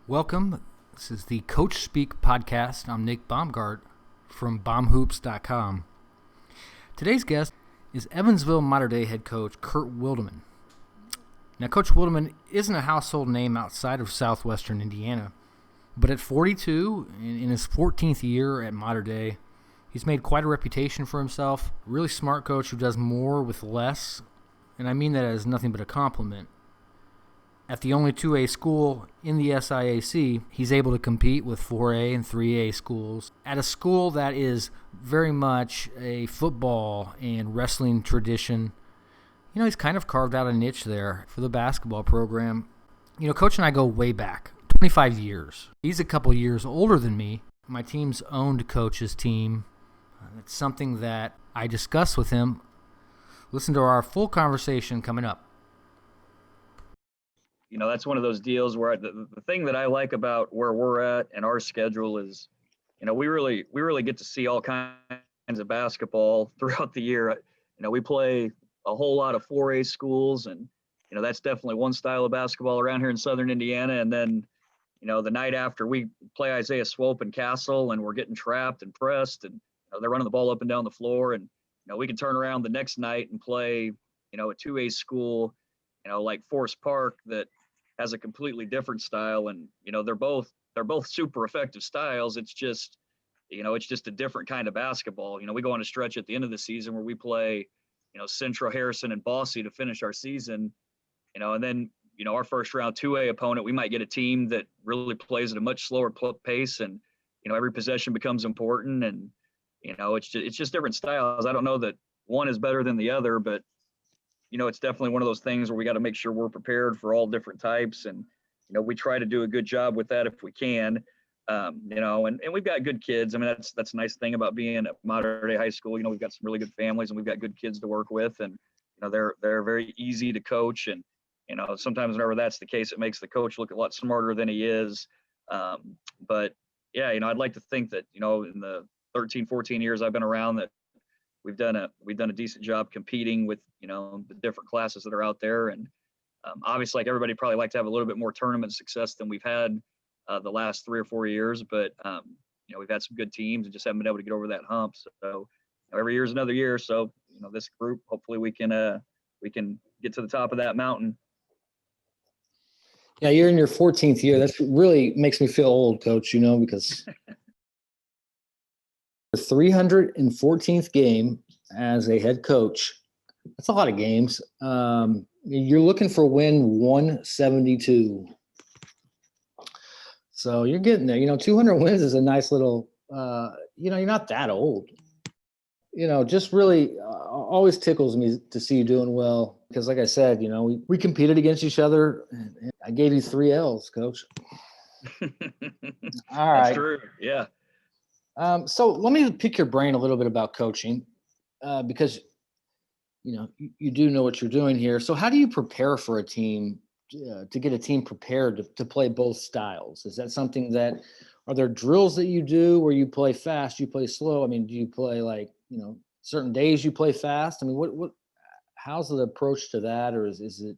Welcome. This is the CoachSpeak podcast. I'm Nick Baumgart from bombhoops.com. Today's guest is Evansville Mater Dei head coach Kurt Wildeman. Now, Coach Wildeman isn't a household name outside of southwestern Indiana, but at 42, in his 14th year at Mater Dei, he's made quite a reputation for himself. A really smart coach who does more with less, and I mean that as nothing but a compliment. At the only 2A school in the SIAC, he's able to compete with 4A and 3A schools at a school that is very much a football and wrestling tradition. You know, he's kind of carved out a niche there for the basketball program. You know, Coach and I go way back, 25 years. He's a couple years older than me. My team's owned Coach's team. It's something that I discuss with him. Listen to our full conversation coming up. You know, that's one of those deals where the thing that I like about where we're at and our schedule is, you know, we really get to see all kinds of basketball throughout the year. You know, we play a whole lot of 4A schools, and, you know, that's definitely one style of basketball around here in Southern Indiana. And then, you know, the night after we play Isaiah Swope and Castle, and we're getting trapped and pressed, and, you know, they're running the ball up and down the floor. And, you know, we can turn around the next night and play, you know, a 2A school, you know, like Forest Park, that has a completely different style. And, you know, they're both super effective styles. It's just, you know, it's just a different kind of basketball. You know, we go on a stretch at the end of the season where we play, you know, Central, Harrison, and Bosse to finish our season, you know, and then, you know, our first round 2A opponent, we might get a team that really plays at a much slower pace, and, you know, every possession becomes important, and, you know, it's just different styles. I don't know that one is better than the other, but, you know, it's definitely one of those things where we got to make sure we're prepared for all different types. And, you know, we try to do a good job with that if we can, you know, and we've got good kids. I mean, that's a nice thing about being at Mater Dei High School. You know, we've got some really good families, and we've got good kids to work with, and, you know, they're very easy to coach. And, you know, sometimes whenever that's the case, it makes the coach look a lot smarter than he is. But yeah, you know, I'd like to think that, you know, in the 13, 14 years I've been around, that we've done a decent job competing with, you know, the different classes that are out there. And obviously, like everybody, probably like to have a little bit more tournament success than we've had the last 3 or 4 years. But you know, we've had some good teams and just haven't been able to get over that hump. So, you know, every year is another year. So, you know, this group, hopefully we can get to the top of that mountain. Yeah, you're in your 14th year. That really makes me feel old, Coach, you know, because the 314th game as a head coach, that's a lot of games. You're looking for win 172. So you're getting there. You know, 200 wins is a nice little, you know, you're not that old. You know, just really always tickles me to see you doing well. Because like I said, you know, we competed against each other. And I gave you 3 L's, Coach. All right. That's true. Yeah. So let me pick your brain a little bit about coaching, because, you know, you do know what you're doing here. So how do you prepare for a team to get a team prepared to play both styles? Is that something are there drills that you do where you play fast, you play slow? I mean, do you play like, you know, certain days you play fast? I mean, how's the approach to that? Or is it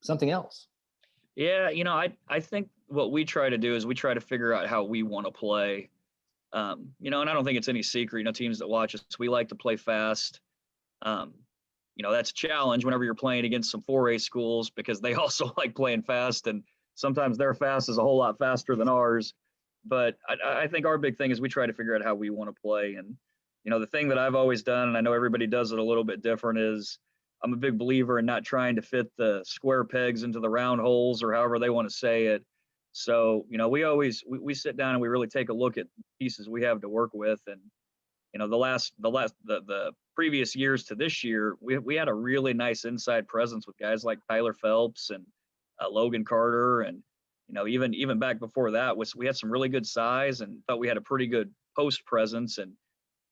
something else? Yeah. You know, I think what we try to do is we try to figure out how we want to play. You know, and I don't think it's any secret, you know, teams that watch us, we like to play fast. You know, that's a challenge whenever you're playing against some 4A schools, because they also like playing fast, and sometimes their fast is a whole lot faster than ours. But I think our big thing is we try to figure out how we want to play. And, you know, the thing that I've always done, and I know everybody does it a little bit different, is I'm a big believer in not trying to fit the square pegs into the round holes, or however they want to say it. So, you know, we sit down and we really take a look at pieces we have to work with. And, you know, the previous years to this year, we had a really nice inside presence with guys like Tyler Phelps and Logan Carter. And, you know, even back before that, we had some really good size, and thought we had a pretty good post presence. And,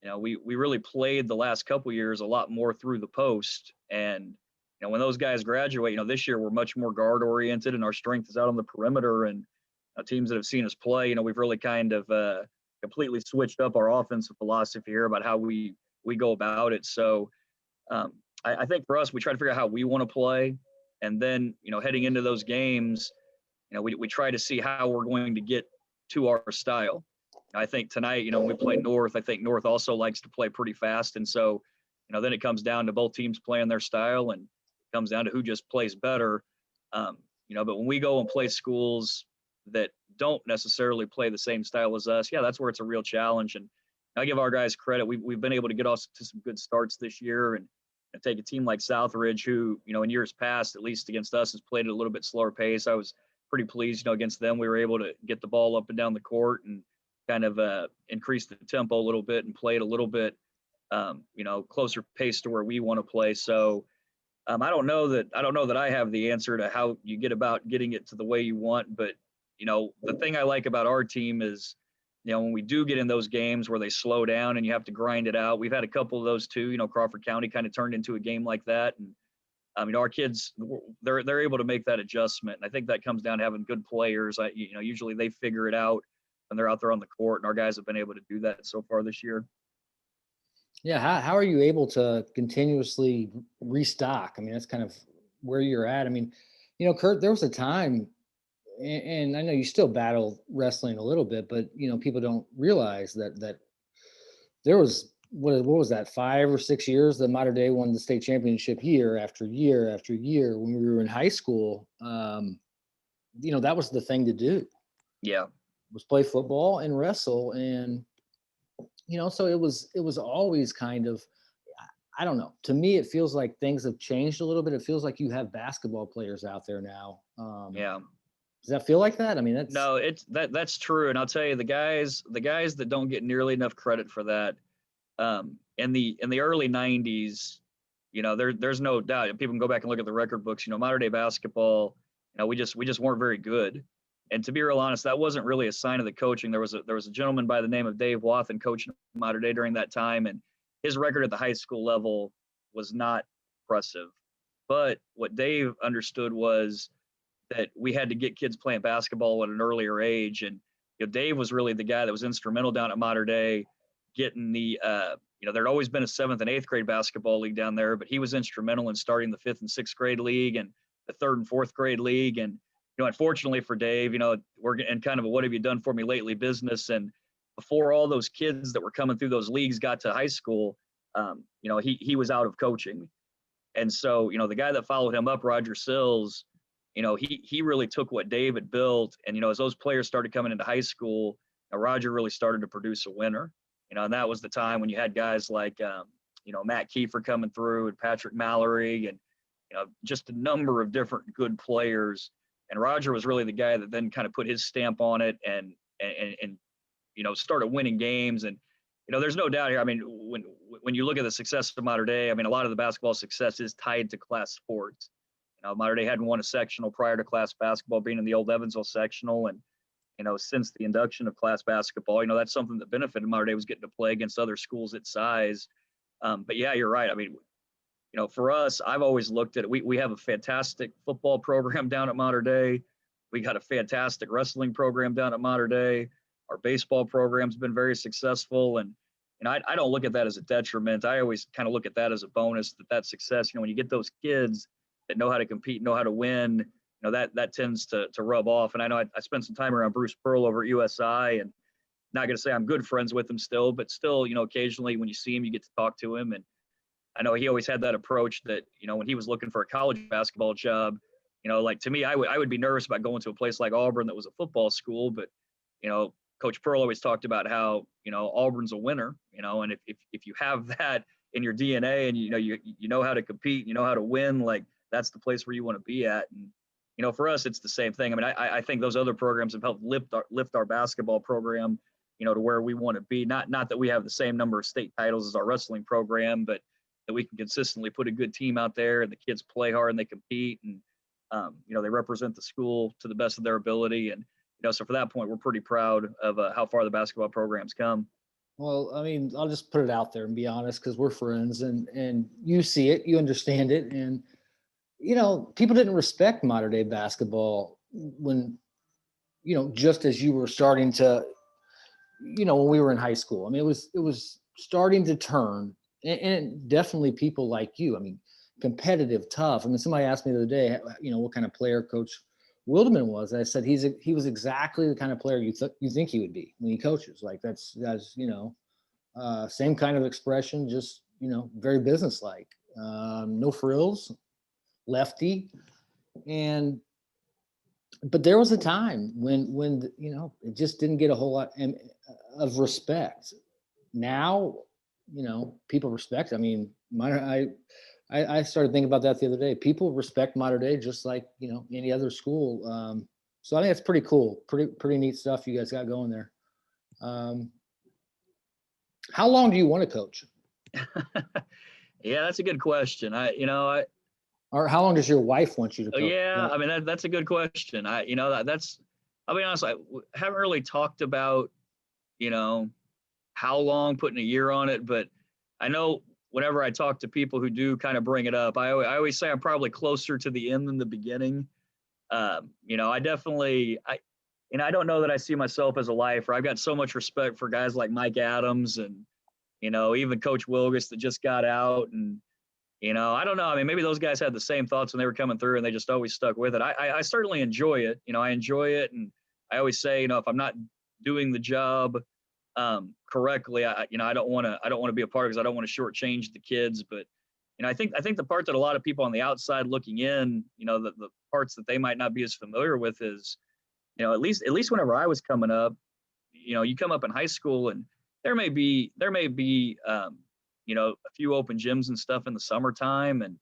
you know, we really played the last couple years a lot more through the post. And, you know, when those guys graduate, you know, this year we're much more guard oriented, and our strength is out on the perimeter. And teams that have seen us play, you know, we've really kind of completely switched up our offensive philosophy here about how we go about it. So I think for us, we try to figure out how we want to play. And then, you know, heading into those games, we try to see how we're going to get to our style. I think tonight, when we play North, I think North also likes to play pretty fast. And so, then it comes down to both teams playing their style, and it comes down to who just plays better. But when we go and play schools that don't necessarily play the same style as us, that's where it's a real challenge. And I give our guys credit. We've been able to get off to some good starts this year, and take a team like Southridge, who, in years past, at least against us, has played at a little bit slower pace. I was pretty pleased, against them. We were able to get the ball up and down the court and kind of increase the tempo a little bit and play it a little bit, closer pace to where we want to play. So I don't know that I have the answer to how you get about getting it to the way you want. But, the thing I like about our team is, when we do get in those games where they slow down and you have to grind it out, we've had a couple of those too. Crawford County kind of turned into a game like that. And our kids, they're able to make that adjustment. And I think that comes down to having good players. Usually they figure it out when they're out there on the court, and our guys have been able to do that so far this year. Yeah. How are you able to continuously restock? I mean, that's kind of where you're at. I mean, Kurt, there was a time, and I know you still battle wrestling a little bit, but people don't realize that there was what was that, 5 or 6 years that Mater Dei won the state championship year after year after year when we were in high school. That was the thing to do. Yeah, was play football and wrestle, and so it was always kind of, I don't know. To me, it feels like things have changed a little bit. It feels like you have basketball players out there now. Yeah. Does that feel like that? I mean, that's true. And I'll tell you, the guys that don't get nearly enough credit for that, in the early 90s, there's no doubt. People can go back and look at the record books. Mater Dei basketball, we just weren't very good. And to be real honest, that wasn't really a sign of the coaching. There was a gentleman by the name of Dave Wathen coaching Mater Dei during that time, and his record at the high school level was not impressive. But what Dave understood was that we had to get kids playing basketball at an earlier age. And Dave was really the guy that was instrumental down at Mater Dei getting the there'd always been a 7th and 8th grade basketball league down there, but he was instrumental in starting the 5th and 6th grade league and the 3rd and 4th grade league. And unfortunately for Dave, we're in kind of a what have you done for me lately business. And before all those kids that were coming through those leagues got to high school, he was out of coaching. And so, the guy that followed him up, Roger Sills, he really took what Dave had built. And, as those players started coming into high school, Roger really started to produce a winner. And that was the time when you had guys like, Matt Kiefer coming through and Patrick Mallory and, just a number of different good players. And Roger was really the guy that then kind of put his stamp on it and started winning games. And, there's no doubt here. I mean, when you look at the success of Mater Dei, I mean, a lot of the basketball success is tied to class sports. Mater Dei hadn't won a sectional prior to class basketball being in the old Evansville sectional. And, since the induction of class basketball, that's something that benefited Mater Dei was getting to play against other schools its size. But yeah, you're right. I mean, for us, I've always looked at it. We have a fantastic football program down at Mater Dei. We got a fantastic wrestling program down at Mater Dei. Our baseball program's been very successful. And I don't look at that as a detriment. I always kind of look at that as a bonus, that success, when you get those kids that know how to compete, know how to win, that tends to rub off. And I know I spent some time around Bruce Pearl over at USI, and not going to say I'm good friends with him still, but still, occasionally when you see him, you get to talk to him. And I know he always had that approach that, when he was looking for a college basketball job, like to me, I would be nervous about going to a place like Auburn that was a football school, but, Coach Pearl always talked about how, Auburn's a winner, and if you have that in your DNA and, you know how to compete, you know how to win, like that's the place where you want to be at. And, for us, it's the same thing. I mean, I think those other programs have helped lift our basketball program, to where we want to be. Not that we have the same number of state titles as our wrestling program, but that we can consistently put a good team out there and the kids play hard and they compete and, they represent the school to the best of their ability. And, so for that point, we're pretty proud of how far the basketball program's come. Well, I mean, I'll just put it out there and be honest, because we're friends and you see it, you understand it. And, people didn't respect Mater Dei basketball when, just as you were starting to, when we were in high school. I mean, it was starting to turn, and definitely people like you. I mean, competitive, tough. I mean, somebody asked me the other day, what kind of player Coach Wildeman was. I said he was exactly the kind of player you think he would be when he coaches. Like that's same kind of expression, just very businesslike. No frills, lefty, but there was a time when it just didn't get a whole lot of respect. Now, people respect. I mean, I started thinking about that the other day. People respect Mater Dei just like any other school. So I think that's pretty cool. Pretty neat stuff you guys got going there. How long do you want to coach? Yeah, that's a good question. Or how long does your wife want you to coach? Yeah, I mean that's a good question. I'll be honest, I haven't really talked about how long, putting a year on it, but I know whenever I talk to people who do kind of bring it up, I always say I'm probably closer to the end than the beginning. I definitely, I don't know that I see myself as a lifer. I've got so much respect for guys like Mike Adams and, even Coach Wilgus that just got out. And, I don't know. I mean, maybe those guys had the same thoughts when they were coming through and they just always stuck with it. I certainly enjoy it. I enjoy it. And I always say, if I'm not doing the job correctly, I don't want to be a part of it because I don't want to shortchange the kids. But, I think the part that a lot of people on the outside looking in, the parts that they might not be as familiar with is, at least whenever I was coming up, you come up in high school and there may be a few open gyms and stuff in the summertime. And,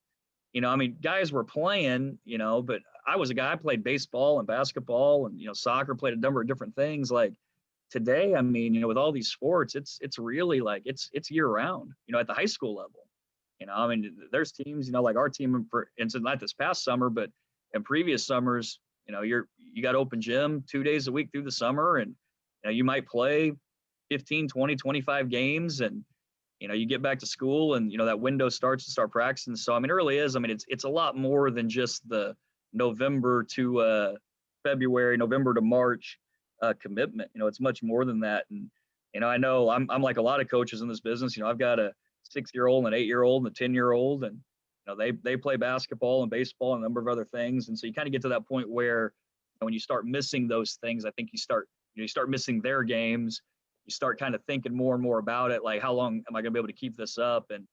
guys were playing, but I was a guy, I played baseball and basketball and, soccer, played a number of different things. Like today, I mean, with all these sports, it's really like, it's year round, at the high school level. There's teams, like our team, for instance, not this past summer, but in previous summers, you got open gym 2 days a week through the summer, and you might play 15, 20, 25 games, and you get back to school and that window starts to start practicing. So it really is. It's a lot more than just the November to February, November to March commitment. It's much more than that. And I know I'm like a lot of coaches in this business. I've got a 6-year-old and an 8-year-old and a 10-year-old, and they play basketball and baseball and a number of other things. And so you kind of get to that point where when you start missing those things, I think you start missing their games. You start kind of thinking more and more about it, like how long am I going to be able to keep this up? And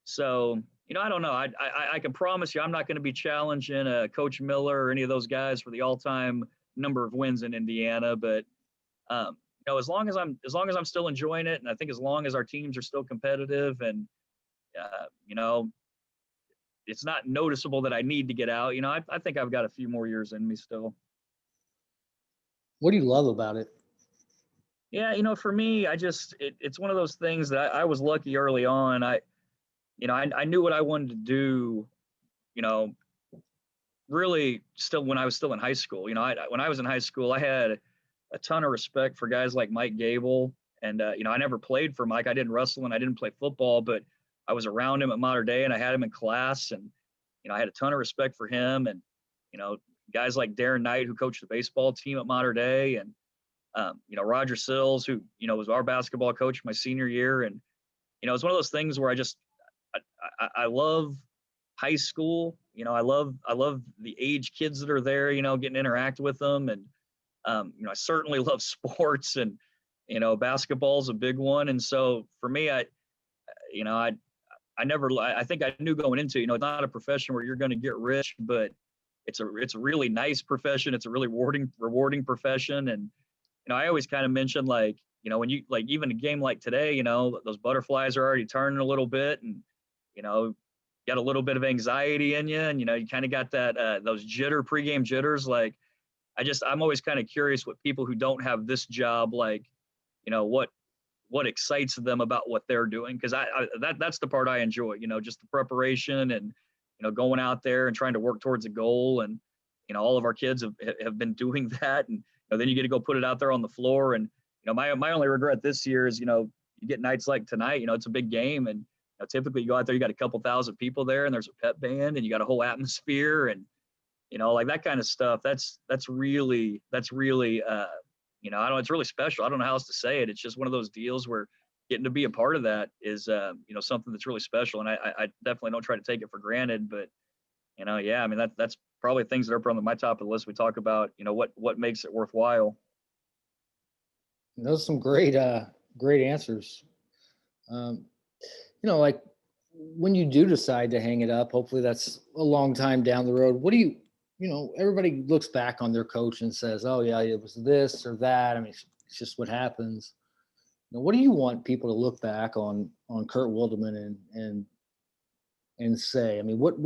so I don't know. I can promise you I'm not going to be challenging Coach Miller or any of those guys for the all-time number of wins in Indiana, but as long as I'm still enjoying it, and I think as long as our teams are still competitive, and it's not noticeable that I need to get out, I think I've got a few more years in me still. What do you love about it? Yeah, for me, it's one of those things that I was lucky early on. I knew what I wanted to do, really still when I was still in high school. When I was in high school, I had a ton of respect for guys like Mike Gable. And, I never played for Mike. I didn't wrestle and I didn't play football, but I was around him at Mater Dei and I had him in class, and, I had a ton of respect for him. And, guys like Darren Knight, who coached the baseball team at Mater Dei, and, Roger Sills, who, was our basketball coach my senior year. And, it's one of those things where I love high school. I love the age kids that are there, getting to interact with them. And, I certainly love sports, and, basketball is a big one. And so for me, I think I knew going into, it's not a profession where you're going to get rich, but it's a really nice profession. It's a really rewarding profession. And, I always kind of mention, like, when you, like, even a game like today, those butterflies are already turning a little bit, and, got a little bit of anxiety in you, and, you kind of got that, those pregame jitters. Like, I'm always kind of curious what people who don't have this job, like, what excites them about what they're doing. Cause that's the part I enjoy, just the preparation and, going out there and trying to work towards a goal. And, all of our kids have been doing that. And, then you get to go put it out there on the floor. And, my only regret this year is, you get nights like tonight, it's a big game. And typically you go out there, you got a couple thousand people there, and there's a pep band, and you got a whole atmosphere, and, like that kind of stuff. That's really, it's really special. I don't know how else to say it. It's just one of those deals where getting to be a part of that is, something that's really special. And I definitely don't try to take it for granted, but, yeah, that's probably things that are up on my top of the list. We talk about, what makes it worthwhile. Those are some great answers. Like when you do decide to hang it up, hopefully that's a long time down the road. What do everybody looks back on their coach and says, oh yeah, it was this or that. I mean, it's just what happens. What do you want people to look back on Kurt Wildeman and say? I mean, what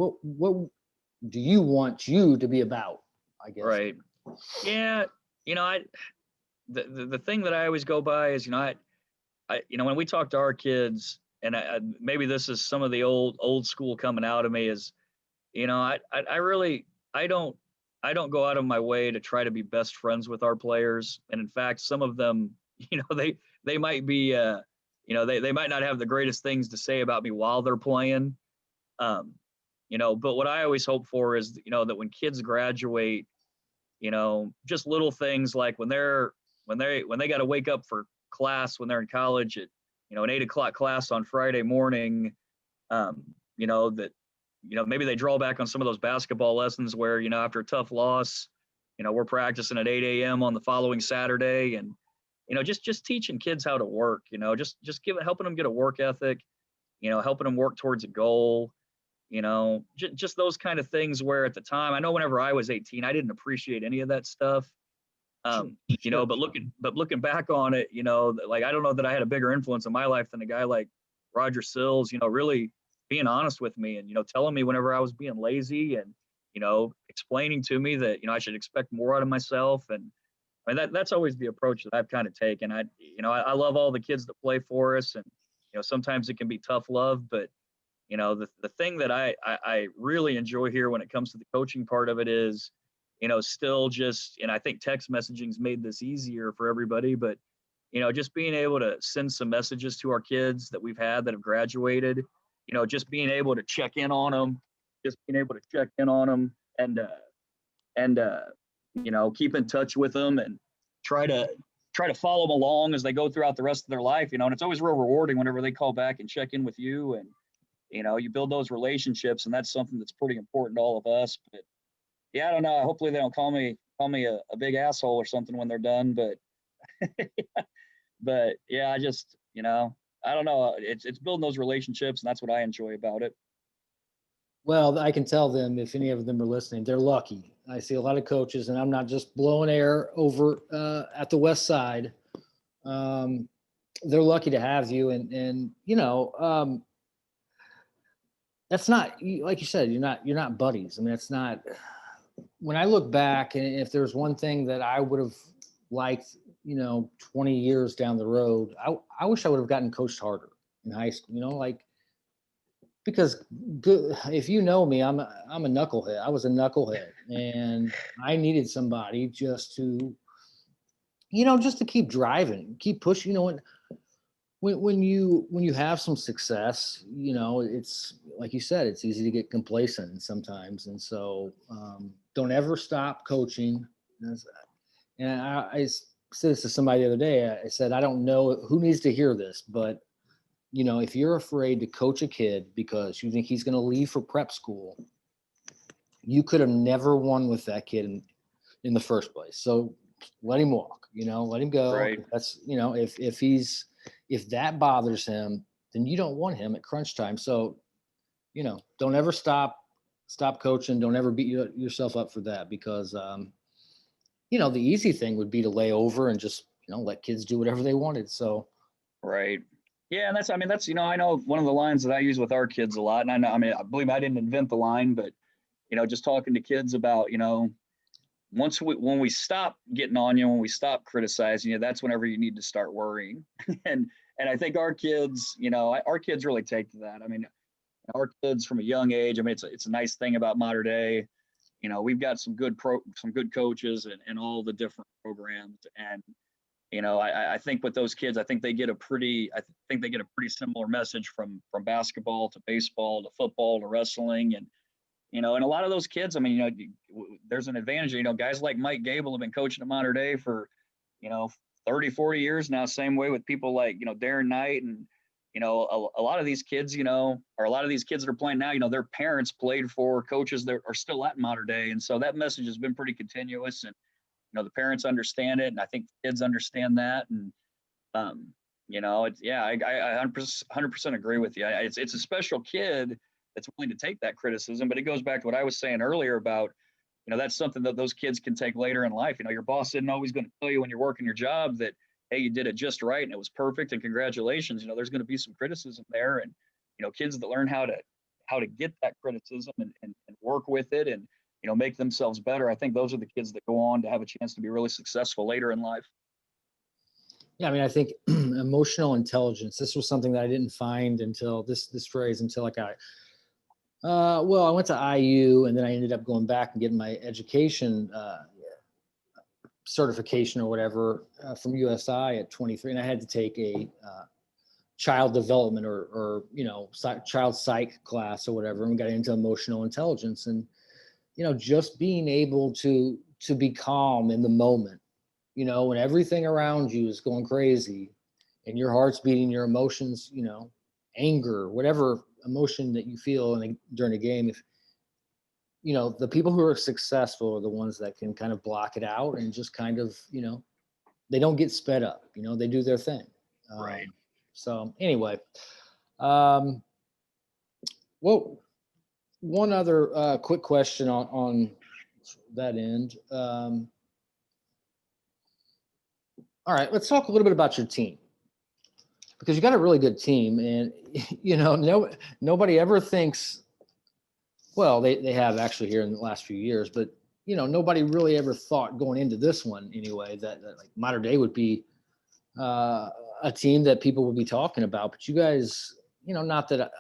do you want you to be about? I guess. Right. Yeah. The thing that I always go by is, when we talk to our kids, and maybe this is some of the old school coming out of me, is, I don't go out of my way to try to be best friends with our players. And in fact, some of them, they might be, they might not have the greatest things to say about me while they're playing. But what I always hope for is, that when kids graduate, just little things like when they got to wake up for class when they're in college at, an 8:00 class on Friday morning, that, maybe they draw back on some of those basketball lessons where, after a tough loss, we're practicing at 8 a.m. on the following Saturday, and, just teaching kids how to work, just helping them get a work ethic, helping them work towards a goal, just those kind of things where at the time, I know whenever I was 18, I didn't appreciate any of that stuff. But looking back on it, like, I don't know that I had a bigger influence in my life than a guy like Roger Sills, really being honest with me and, telling me whenever I was being lazy and, explaining to me that, I should expect more out of myself. And I mean, that's always the approach that I've kind of taken. I love all the kids that play for us, and, sometimes it can be tough love, but, the thing that I really enjoy here when it comes to the coaching part of it is, still just, and I think text messaging's made this easier for everybody, but, just being able to send some messages to our kids that we've had that have graduated, just being able to check in on them, and keep in touch with them and try to follow them along as they go throughout the rest of their life, and it's always real rewarding whenever they call back and check in with you, and, you build those relationships, and that's something that's pretty important to all of us. But yeah, I don't know. Hopefully they don't call me a big asshole or something when they're done. But but yeah, I just, I don't know. It's building those relationships, and that's what I enjoy about it. Well, I can tell them, if any of them are listening, they're lucky. I see a lot of coaches, and I'm not just blowing air over at the West Side. They're lucky to have you, and that's not, like you said, you're not buddies. I mean, it's not. When I look back, and if there's one thing that I would have liked, 20 years down the road, I wish I would have gotten coached harder in high school, because if you know me, I'm a knucklehead. I was a knucklehead, and I needed somebody just to keep driving, keep pushing, when you have some success, it's like you said, it's easy to get complacent sometimes. And so don't ever stop coaching. And I said this to somebody the other day. I said, I don't know who needs to hear this, but if you're afraid to coach a kid because you think he's going to leave for prep school, you could have never won with that kid in the first place. So let him walk, let him go. Right. That's, if that bothers him, then you don't want him at crunch time. So, don't ever stop coaching. Don't ever beat yourself up for that, because, the easy thing would be to lay over and just, let kids do whatever they wanted. So. Right. Yeah. And that's, I know one of the lines that I use with our kids a lot, and I believe I didn't invent the line, but, just talking to kids about, when we stop getting on you, when we stop criticizing you, that's whenever you need to start worrying. And I think our kids, our kids really take to that. I mean, our kids from a young age, it's a nice thing about Mater Dei. We've got some good coaches and all the different programs. And, I think with those kids, I think they get a pretty similar message from basketball to baseball to football to wrestling. And, and a lot of those kids, there's an advantage. Guys like Mike Gable have been coaching at Mater Dei for, 30, 40 years now. Same way with people like, Darren Knight and, a lot of these kids, or a lot of these kids that are playing now, their parents played for coaches that are still at Mater Dei. And so that message has been pretty continuous, and, the parents understand it. And I think the kids understand that. And, I 100% agree with you. It's a special kid that's willing to take that criticism, but it goes back to what I was saying earlier about, that's something that those kids can take later in life. Your boss isn't always going to tell you when you're working your job that, hey, you did it just right and it was perfect and congratulations. There's going to be some criticism there, and kids that learn how to get that criticism and work with it and make themselves better. I think those are the kids that go on to have a chance to be really successful later in life. Yeah, I mean, I think emotional intelligence. This was something that I didn't find until this phrase until I got. Well, I went to IU, and then I ended up going back and getting my education certification or whatever from USI at 23, and I had to take a child development or child psych class or whatever, and we got into emotional intelligence, and just being able to be calm in the moment, when everything around you is going crazy and your heart's beating, your emotions, anger, whatever emotion that you feel during a game, if the people who are successful are the ones that can kind of block it out and just kind of, they don't get sped up, they do their thing. Right. So anyway, well, one other quick question on that end. All right, let's talk a little bit about your team, because you got a really good team, and nobody ever thinks. Well, they have actually here in the last few years, but nobody really ever thought going into this one anyway that like Mater Dei would be a team that people would be talking about. But you guys, not that at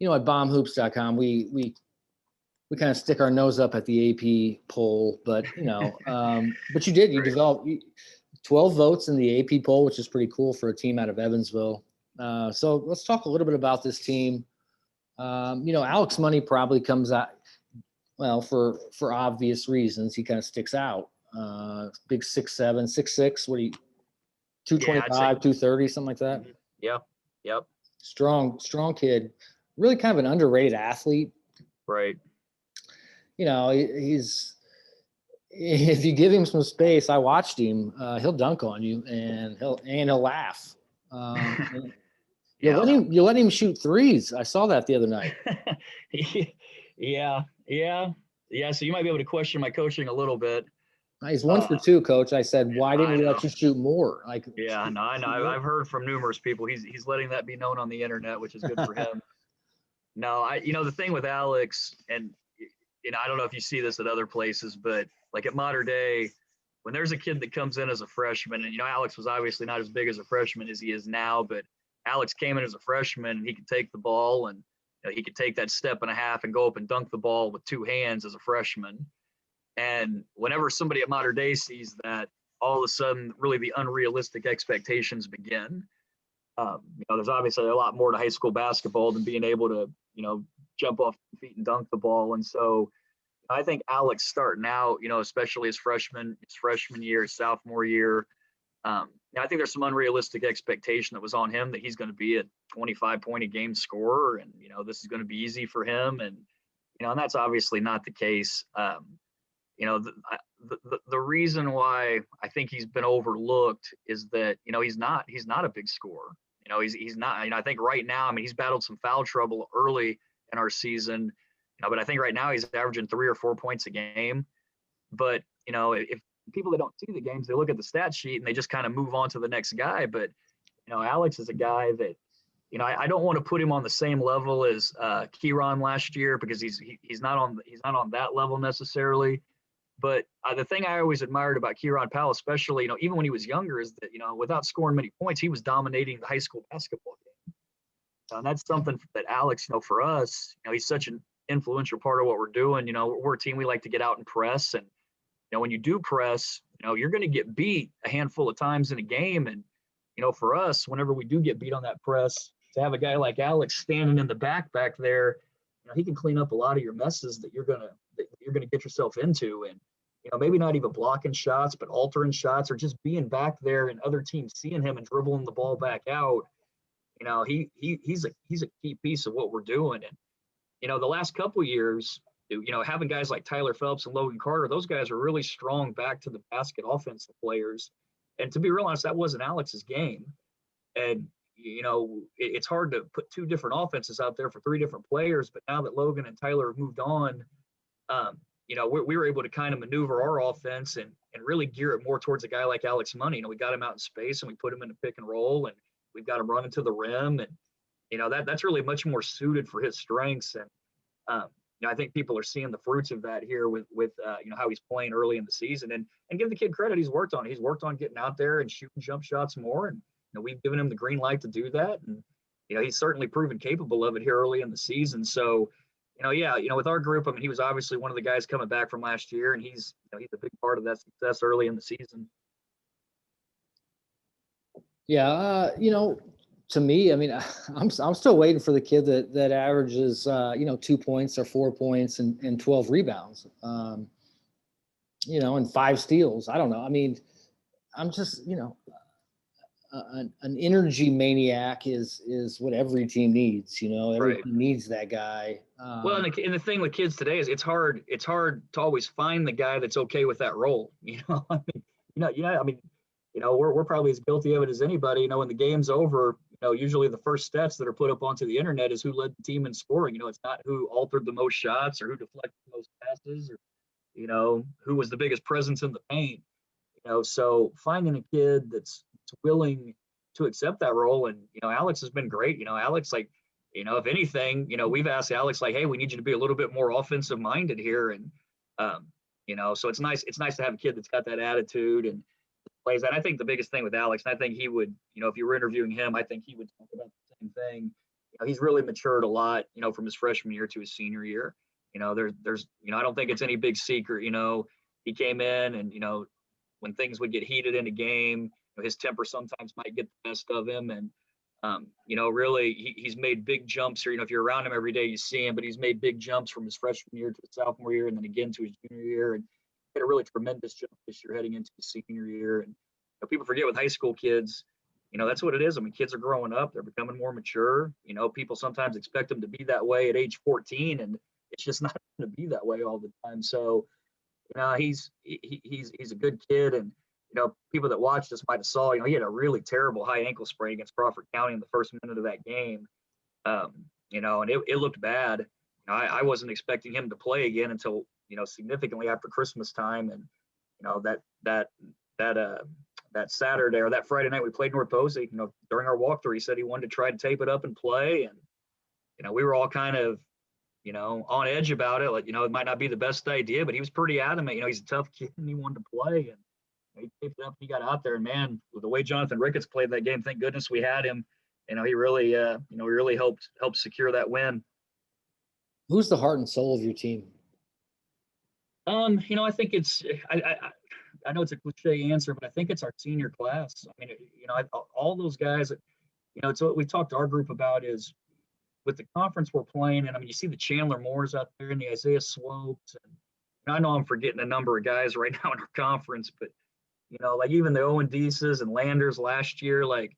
bombhoops.com we kind of stick our nose up at the AP poll, but but you developed 12 votes in the AP poll, which is pretty cool for a team out of Evansville. So let's talk a little bit about this team. Alex Money probably comes out, well, for obvious reasons. He kind of sticks out. Big 6'7", 6'6", 225, 230, something like that. Yep. Strong kid. Really kind of an underrated athlete. Right. He's, if you give him some space, I watched him, he'll dunk on you and he'll laugh. You let him shoot threes. I saw that the other night. Yeah. So you might be able to question my coaching a little bit. He's 1 for 2, coach. I said, why didn't we let you shoot more? I know. I've heard from numerous people. He's letting that be known on the internet, which is good for him. No, the thing with Alex, and I don't know if you see this at other places, but like at Mater Dei, when there's a kid that comes in as a freshman, and Alex was obviously not as big as a freshman as he is now, but Alex came in as a freshman and he could take the ball, and he could take that step and a half and go up and dunk the ball with 2 hands as a freshman. And whenever somebody at Mater Dei sees that, all of a sudden, really the unrealistic expectations begin. There's obviously a lot more to high school basketball than being able to, jump off the feet and dunk the ball. And so I think Alex starting out, especially his freshman year, his sophomore year, I think there's some unrealistic expectation that was on him that he's going to be a 25-point-a-game scorer, and this is going to be easy for him, and and that's obviously not the case. The reason why I think he's been overlooked is that he's not a big scorer. He's not. I think right now, he's battled some foul trouble early in our season, but I think right now he's averaging 3 or 4 points a game. But if people that don't see the games, they look at the stat sheet and they just kind of move on to the next guy. But Alex is a guy that I don't want to put him on the same level as Kieran last year, because he's not on that level necessarily. But the thing I always admired about Kieran Powell, especially even when he was younger, is that without scoring many points, he was dominating the high school basketball game. And that's something that Alex, for us, he's such an influential part of what we're doing. We're a team, we like to get out and press, and when you do press, you're going to get beat a handful of times in a game. And for us, whenever we do get beat on that press, to have a guy like Alex standing in the back there, he can clean up a lot of your messes that you're gonna get yourself into. And maybe not even blocking shots, but altering shots, or just being back there and other teams seeing him and dribbling the ball back out. he's a key piece of what we're doing. And the last couple of years, having guys like Tyler Phelps and Logan Carter, those guys are really strong back to the basket offensive players. And to be real honest, that wasn't Alex's game. And it's hard to put two different offenses out there for three different players. But now that Logan and Tyler have moved on, we were able to kind of maneuver our offense and really gear it more towards a guy like Alex Money. We got him out in space and we put him in a pick and roll, and we've got him running to the rim. And, that's really much more suited for his strengths. And, I think people are seeing the fruits of that here with how he's playing early in the season, and give the kid credit. He's worked on it. He's worked on getting out there and shooting jump shots more. And, we've given him the green light to do that. And, he's certainly proven capable of it here early in the season. So, with our group, I mean, he was obviously one of the guys coming back from last year, and he's a big part of that success early in the season. Yeah. To me, I mean, I'm still waiting for the kid that averages, 2 points or 4 points and 12 rebounds, and 5 steals. I don't know. I mean, I'm just, an energy maniac is what every team needs. Every Right. team needs that guy. Well, and the thing with kids today is it's hard to always find the guy that's okay with that role. We're probably as guilty of it as anybody. When the game's over, usually the first stats that are put up onto the internet is who led the team in scoring. It's not who altered the most shots or who deflected the most passes or, who was the biggest presence in the paint. So finding a kid that's willing to accept that role. And, Alex has been great. Alex, if anything, we've asked Alex, hey, we need you to be a little bit more offensive minded here. And, so it's nice to have a kid that's got that attitude and plays that. I think the biggest thing with Alex, and I think he would, if you were interviewing him, I think he would talk about the same thing. He's really matured a lot, from his freshman year to his senior year. There's I don't think it's any big secret. He came in and, when things would get heated in a game, his temper sometimes might get the best of him. And, really he's made big jumps here. If you're around him every day, you see him, but he's made big jumps from his freshman year to his sophomore year and then again to his junior year. And he had a really tremendous jump this year heading into his senior year. And people forget with high school kids, that's what it is. I mean, kids are growing up, they're becoming more mature. People sometimes expect them to be that way at age 14, and it's just not going to be that way all the time. So, he's a good kid. And, people that watched us might have saw, he had a really terrible high ankle sprain against Crawford County in the first minute of that game. And it looked bad. I wasn't expecting him to play again until, significantly after Christmas time. And, that Saturday or that Friday night we played North Posey, during our walkthrough, he said he wanted to try to tape it up and play. And, we were all kind of, on edge about it. It might not be the best idea, but he was pretty adamant. He's a tough kid and he wanted to play. And he taped it up and he got out there. And man, with the way Jonathan Ricketts played that game, thank goodness we had him. He really, really helped secure that win. Who's the heart and soul of your team? I think it's, I know it's a cliche answer, but I think it's our senior class. I mean, all those guys, it's what we talked to our group about is with the conference we're playing. And I mean, you see the Chandler Moores out there and the Isaiah Swopes. And I know I'm forgetting a number of guys right now in our conference, but, even the Owen Deeses and Landers last year, when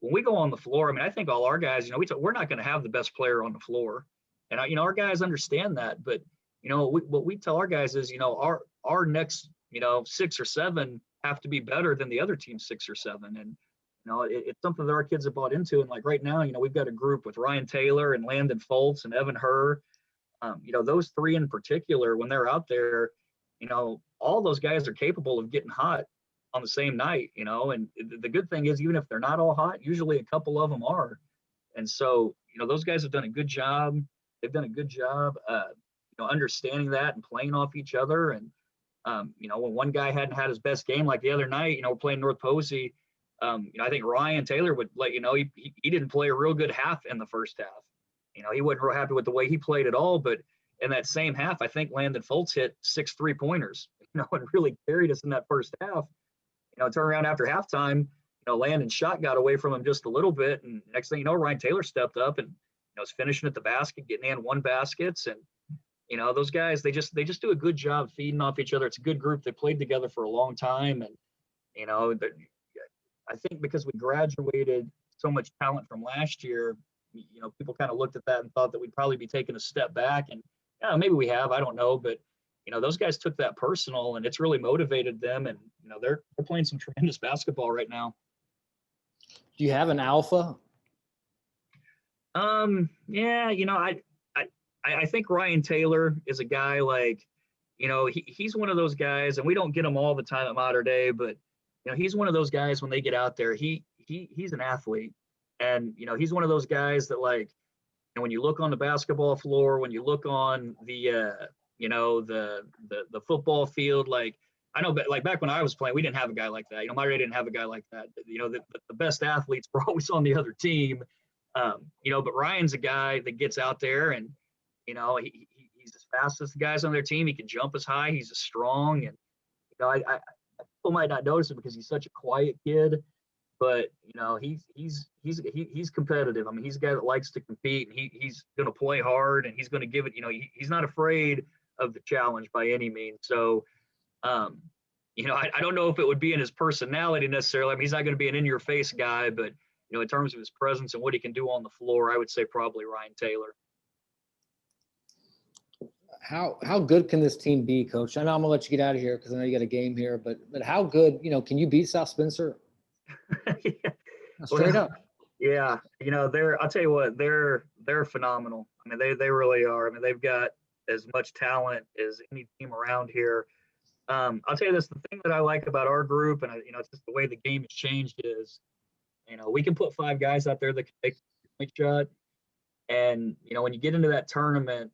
we go on the floor, I mean, I think all our guys, we're not going to have the best player on the floor. And, our guys understand that. But, what we tell our guys is, our next, 6 or 7 have to be better than the other team's 6 or 7. And, it's something that our kids have bought into. And right now, we've got a group with Ryan Taylor and Landon Foltz and Evan Herr. Those 3 in particular, when they're out there, all those guys are capable of getting hot on the same night, and the good thing is, even if they're not all hot, usually a couple of them are. And so, those guys have done a good job. They've done a good job, understanding that and playing off each other. And, when one guy hadn't had his best game, like the other night, we're playing North Posey. I think Ryan Taylor would let he didn't play a real good half in the first half. He wasn't real happy with the way he played at all. But in that same half, I think Landon Foltz hit 6 3-pointers, and really carried us in that first half. Turn around after halftime, Landon's shot got away from him just a little bit. And next thing you know, Ryan Taylor stepped up and, was finishing at the basket, getting in 1 baskets. And, those guys, they just do a good job feeding off each other. It's a good group. They played together for a long time. And, I think because we graduated so much talent from last year, people kind of looked at that and thought that we'd probably be taking a step back. And yeah, maybe we have, I don't know. But, those guys took that personal, and it's really motivated them. And, they're playing some tremendous basketball right now. Do you have an alpha? Yeah, I think Ryan Taylor is a guy like, he's one of those guys, and we don't get him all the time at Mater Dei, but he's one of those guys when they get out there, he's an athlete, and he's one of those guys that, like, when you look on the basketball floor, when you look on the the football field, like, I know, but like back when I was playing, we didn't have a guy like that. Mater Dei didn't have a guy like that. The best athletes were always on the other team. But Ryan's a guy that gets out there, and he's as fast as the guys on their team. He can jump as high. He's as strong, and I people might not notice it because he's such a quiet kid, but he's competitive. I mean, he's a guy that likes to compete, and he's going to play hard, and he's going to give it. He's not afraid of the challenge by any means. So, I don't know if it would be in his personality necessarily. I mean, he's not going to be an in-your-face guy, but in terms of his presence and what he can do on the floor, I would say probably Ryan Taylor. How good can this team be, Coach? I know I'm gonna let you get out of here because I know you got a game here, but how good, can you beat South Spencer? Yeah. Straight up. Yeah, I'll tell you what, they're phenomenal. I mean, they really are. I mean, they've got as much talent as any team around here. I'll tell you this, the thing that I like about our group, and it's just the way the game has changed is, we can put 5 guys out there that can take the point shot. And, when you get into that tournament,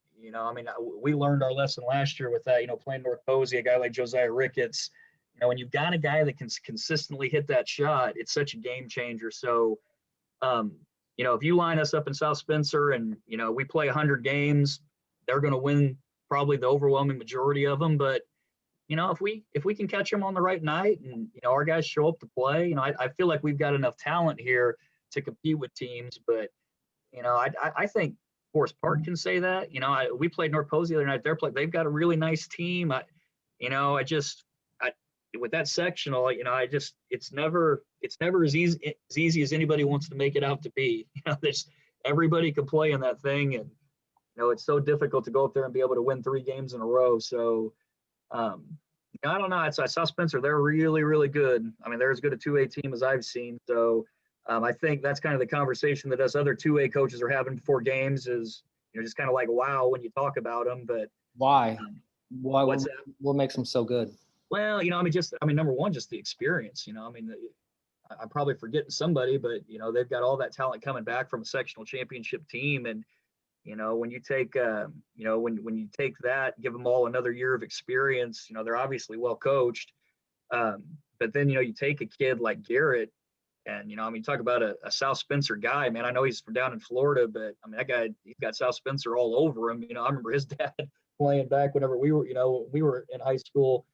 we learned our lesson last year with that, playing North Posey, a guy like Josiah Ricketts. When you've got a guy that can consistently hit that shot, it's such a game changer. So, if you line us up in South Spencer and, we play 100 games, they're going to win probably the overwhelming majority of them. But, if we can catch them on the right night and, our guys show up to play, I feel like we've got enough talent here to compete with teams. But, I think Forest Park can say that. We played North Posey the other night. They've got a really nice team. With that sectional, it's never as easy as anybody wants to make it out to be. There's everybody can play in that thing, and it's so difficult to go up there and be able to win 3 games in a row. So, I don't know. I saw Spencer. They're really, really good. I mean, they're as good a 2A team as I've seen. So, I think that's kind of the conversation that us other 2A coaches are having before games is, just kind of like, wow, when you talk about them. But why? What's that? What makes them so good? Well, number one, just the experience. I'm probably forgetting somebody, but they've got all that talent coming back from a sectional championship team, and when you take when you take that, give them all another year of experience. They're obviously well coached, but then you take a kid like Garrett, and talk about a South Spencer guy, man. I know he's from down in Florida, but that guy, he's got South Spencer all over him. I remember his dad playing back whenever we were in high school.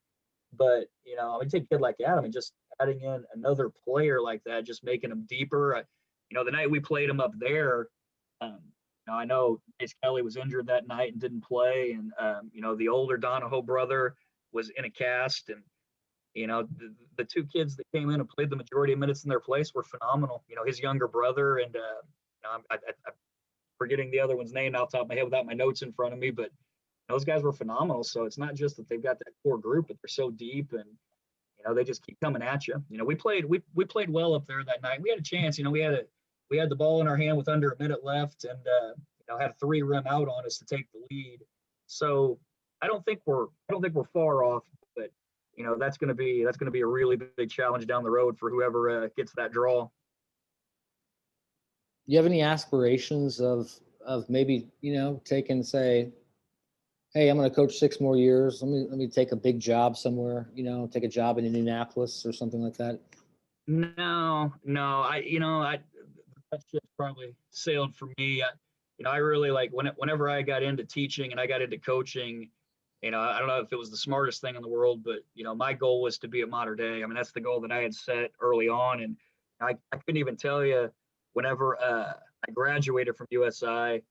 But take a kid like that. Just adding in another player like that, just making them deeper. The night we played him up there, I know Ace Kelly was injured that night and didn't play, and the older Donahoe brother was in a cast, and the 2 kids that came in and played the majority of minutes in their place were phenomenal. His younger brother, and I'm forgetting the other one's name off the top of my head without my notes in front of me, but those guys were phenomenal. So it's not just that they've got that core group, but they're so deep, and they just keep coming at you. We played well up there that night. We had a chance. We had the ball in our hand with under a minute left, and had a 3 rim out on us to take the lead. So I don't think we're far off, but that's going to be a really big challenge down the road for whoever gets that draw. Do you have any aspirations of maybe taking, say, hey, I'm going to coach 6 more years. Let me take a big job somewhere. Take a job in Indianapolis or something like that. No. That ship's probably sailed for me. I really like whenever I got into teaching and I got into coaching. I don't know if it was the smartest thing in the world, but my goal was to be at Mater Dei. That's the goal that I had set early on, and I couldn't even tell you whenever I graduated from USI.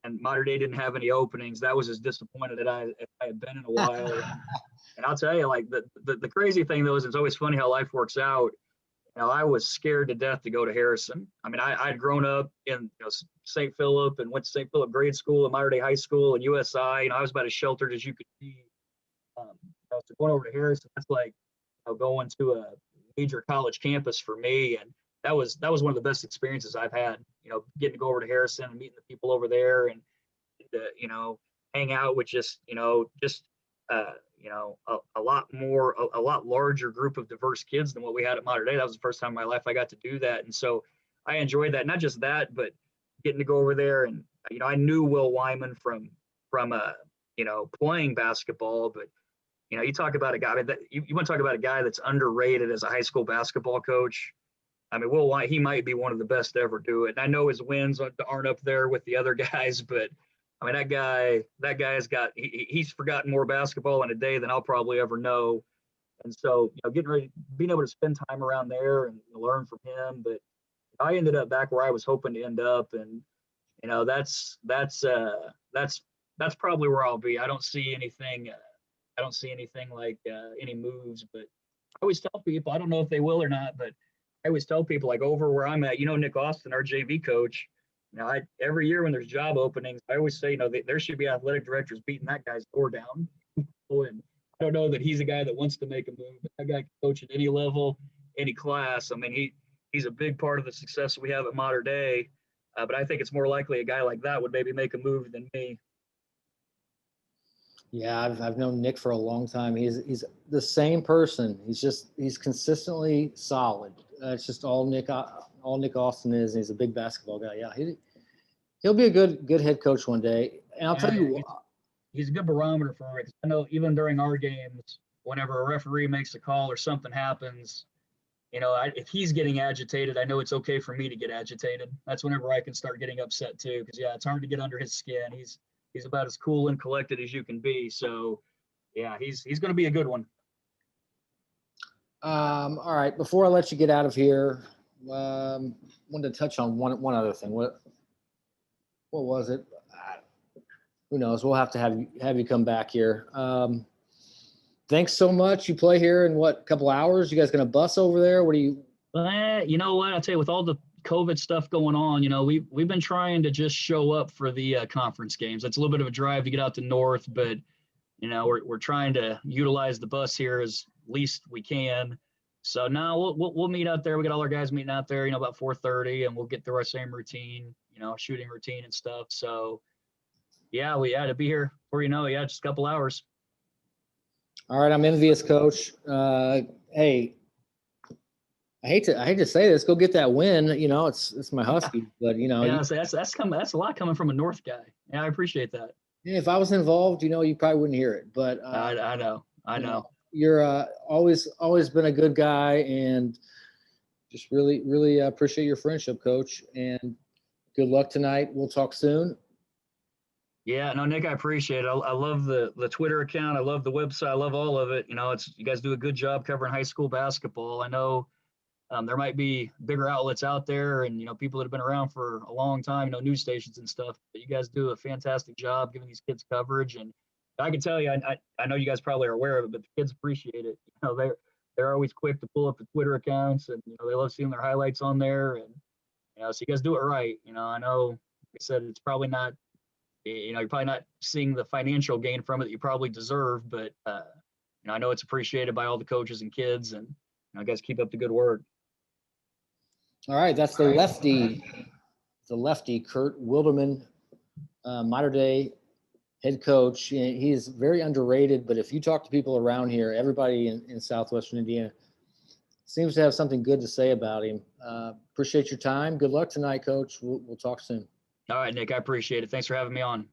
And Mater Dei didn't have any openings. That was as disappointed as I had been in a while. And I'll tell you, like the crazy thing though is it's always funny how life works out. I was scared to death to go to Harrison. I mean, I'd grown up in St. Philip and went to St. Philip grade school and Mater Dei High School and USI. I was about as sheltered as you could be. So going over to Harrison, that's like going to a major college campus for me, and that was one of the best experiences I've had. Getting to go over to Harrison and meeting the people over there, and hang out with a lot larger group of diverse kids than what we had at Mater Dei. That was the first time in my life I got to do that, and so I enjoyed that. Not just that, but getting to go over there, and I knew Will Wyman from playing basketball, but you talk about a guy that you want to talk about a guy that's underrated as a high school basketball coach. I mean, Will Wyman, he might be one of the best to ever do it. And I know his wins aren't up there with the other guys, but I mean, that guy's got he's forgotten more basketball in a day than I'll probably ever know. And so, being able to spend time around there and learn from him. But I ended up back where I was hoping to end up, and that's probably where I'll be. I don't see anything like any moves, but I always tell people, I don't know if they will or not, but I always tell people, like, over where I'm at, Nick Austin, our JV coach, every year when there's job openings, I always say, there should be athletic directors beating that guy's door down. And I don't know that he's a guy that wants to make a move, but that guy can coach at any level, any class. I mean, he's a big part of the success we have at Mater Dei, but I think it's more likely a guy like that would maybe make a move than me. Yeah, I've known Nick for a long time. He's the same person. He's consistently solid. It's just all Nick Austin is. And he's a big basketball guy. Yeah, he'll be a good head coach one day. And I'll tell you, he's a good barometer for it. I know even during our games, whenever a referee makes a call or something happens, if he's getting agitated, I know it's okay for me to get agitated. That's whenever I can start getting upset too, because it's hard to get under his skin. He's about as cool and collected as you can be. So, yeah, he's going to be a good one. All right. Before I let you get out of here, wanted to touch on one other thing. What was it? Who knows? We'll have to have you come back here. Thanks so much. You play here in a couple hours? You guys going to bus over there? What do you? You know what? I'll tell you, with all the COVID stuff going on, we've been trying to just show up for the conference games. It's a little bit of a drive to get out to North, but we're trying to utilize the bus here as least we can. So now we'll meet out there. We got all our guys meeting out there, about 4:30, and we'll get through our same routine, shooting routine and stuff. So yeah, we had to be here before just a couple hours. All right, I'm envious, Coach. Hey. I hate to say this. Go get that win. It's my Huskies, but that's a lot coming from a North guy. Yeah, I appreciate that. If I was involved, you probably wouldn't hear it. But I know. You're always been a good guy, and just really, really appreciate your friendship, Coach. And good luck tonight. We'll talk soon. Yeah, no, Nick, I appreciate it. I love the Twitter account. I love the website. I love all of it. You guys do a good job covering high school basketball. I know. There might be bigger outlets out there and, people that have been around for a long time, news stations and stuff, but you guys do a fantastic job giving these kids coverage. And I can tell you, I know you guys probably are aware of it, but the kids appreciate it. They're always quick to pull up the Twitter accounts, and, they love seeing their highlights on there. And, so you guys do it right. I know, like I said, it's probably not, you're probably not seeing the financial gain from it that you probably deserve, but, I know it's appreciated by all the coaches and kids, and, you guys keep up the good work. All right, that's the lefty, Kurt Wildeman, Mater Dei head coach. He's very underrated, but if you talk to people around here, everybody in Southwestern Indiana seems to have something good to say about him. Appreciate your time. Good luck tonight, Coach. We'll talk soon. All right, Nick, I appreciate it. Thanks for having me on.